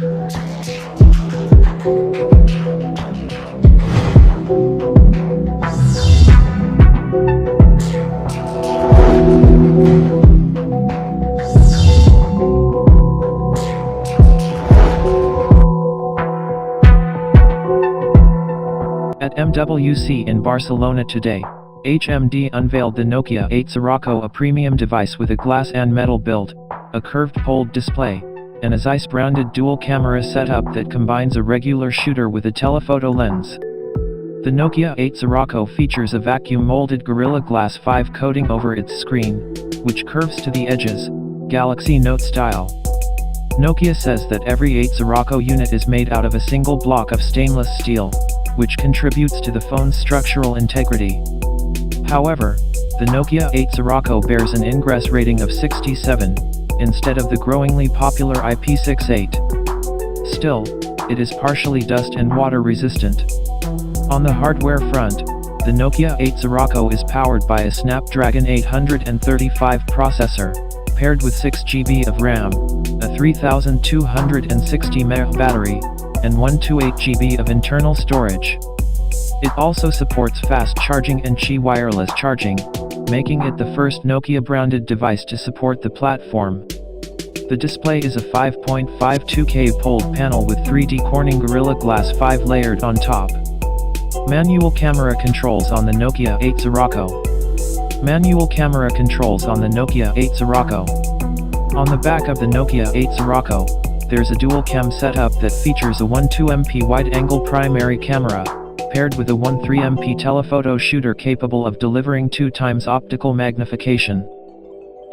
At MWC in Barcelona today, HMD unveiled the Nokia 8 Sirocco, a premium device with a glass and metal build, a curved POLED display, and a Zeiss-branded dual-camera setup that combines a regular shooter with a telephoto lens. The Nokia 8 Sirocco features a vacuum-molded Gorilla Glass 5 coating over its screen, which curves to the edges, Galaxy Note style. Nokia says that every 8 Sirocco unit is made out of a single block of stainless steel, which contributes to the phone's structural integrity. However, the Nokia 8 Sirocco bears an ingress rating of 67, instead of the growingly popular IP68. Still, it is partially dust and water resistant. On the hardware front, the Nokia 8 Sirocco is powered by a Snapdragon 835 processor, paired with 6 GB of RAM, a 3260 mAh battery, and 128 GB of internal storage. It also supports fast charging and Qi wireless charging, making it the first Nokia-branded device to support the platform. The display is a 5.52K POLED panel with 3D Corning Gorilla Glass 5 layered on top. Manual camera controls on the Nokia 8 Sirocco. Manual camera controls on the Nokia 8 Sirocco. On the back of the Nokia 8 Sirocco, there's a dual-cam setup that features a 12MP wide-angle primary camera, paired with a 13MP telephoto shooter capable of delivering 2x optical magnification.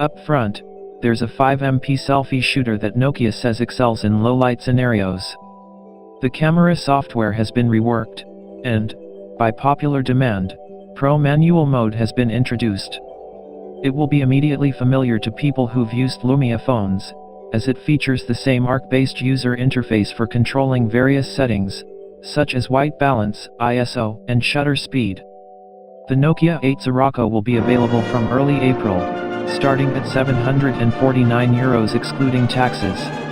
Up front, there's a 5MP selfie shooter that Nokia says excels in low-light scenarios. The camera software has been reworked, and, by popular demand, Pro Manual Mode has been introduced. It will be immediately familiar to people who've used Lumia phones, as it features the same ARC-based user interface for controlling various settings, such as white balance, ISO, and shutter speed. The Nokia 8 Sirocco will be available from early April, starting at €749 excluding taxes.